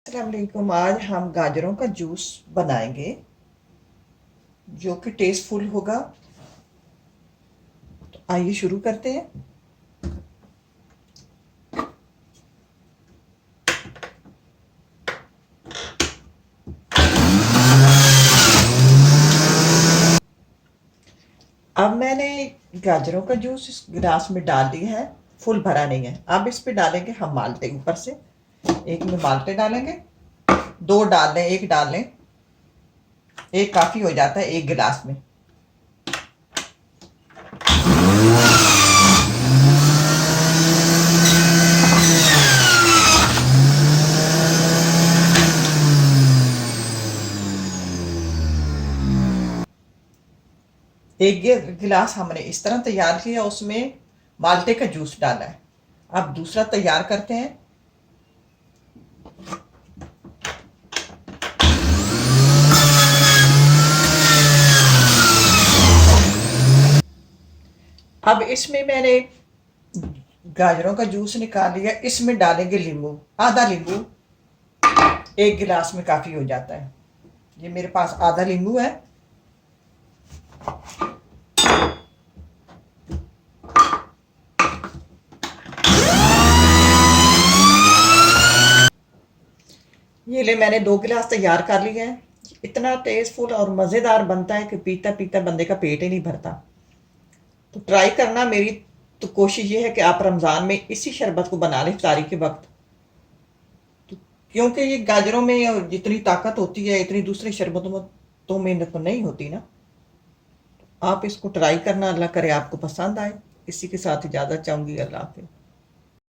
अस्सलाम वालेकुम। आज हम गाजरों का जूस बनाएंगे जो कि टेस्टफुल होगा। तो आइए शुरू करते हैं। अब मैंने गाजरों का जूस इस गिलास में डाल दिया है। फुल भरा नहीं है। अब इस पे डालेंगे हम माल्टे ऊपर से। एक में माल्टे डालेंगे, दो डाल लें, एक डाल लें, एक काफ़ी हो जाता है एक गिलास में। एक गिलास हमने इस तरह तैयार किया, उसमें माल्टे का जूस डाला है। अब दूसरा तैयार करते हैं। अब इसमें मैंने गाजरों का जूस निकाल लिया, इसमें डालेंगे नींबू, आधा नींबू। एक गिलास में काफ़ी हो जाता है। ये मेरे पास आधा नींबू है। ये ले मैंने 2 गिलास तैयार कर लिए हैं। इतना टेस्टफुल और मज़ेदार बनता है कि पीता पीता बंदे का पेट ही नहीं भरता। तो ट्राई करना। मेरी तो कोशिश ये है कि आप रमज़ान में इसी शरबत को बना लें इफ्तारी के वक्त। तो क्योंकि ये गाजरों में जितनी ताकत होती है इतनी दूसरे शरबतों में तो नहीं होती ना। आप इसको ट्राई करना। अल्लाह करे आपको पसंद आए। इसी के साथ इजाज़त चाहूँगी। अल्लाह हाफ़िज़।